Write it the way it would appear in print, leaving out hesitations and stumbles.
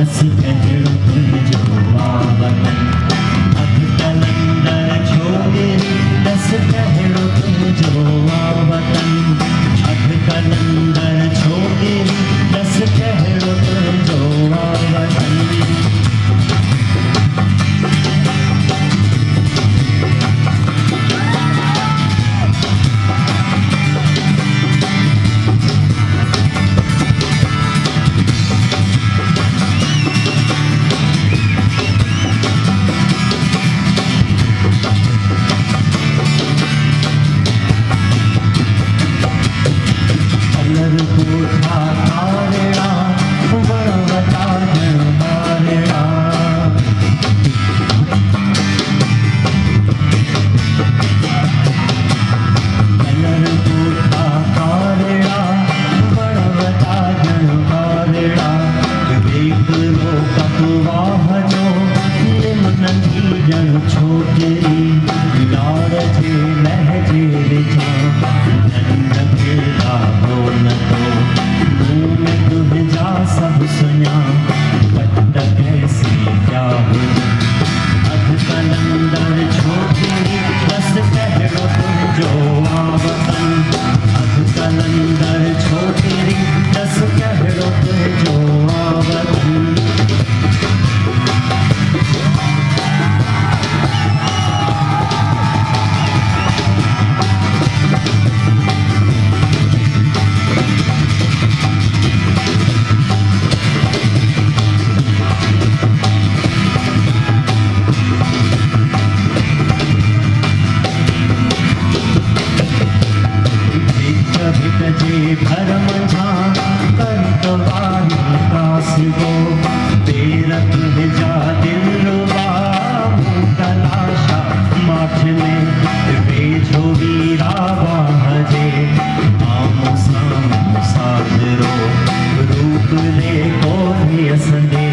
दस पहड़ो तुझो वतन अध कलंदर छोगिरी दस पहड़ो तुझो वतन अध कलंदर छोगिरी दस पहड़ो तुझो वतन कोठा तारेड़ा बड़वता जन मारेड़ा कलर कोठा तारेड़ा बड़वता जन मारेड़ा वेग रो कपवाह जो निमनंदी जन छोकरी लाड़ जे लहजे रिझा नंद फिरदा बोल जा सब सुना पत्त कैसी क्या हो अध कलंदर छोकरी दस पहड़ो तुझो वतन अध कलंदर छोकरी दस पहड़ो तुझो वतन जे भरम झा कंतवारी कास गो बेरत जा दिलवा तलाशा माठ में बेझो वीरा बाजे आम साम साधरो रूप ले को भी संदे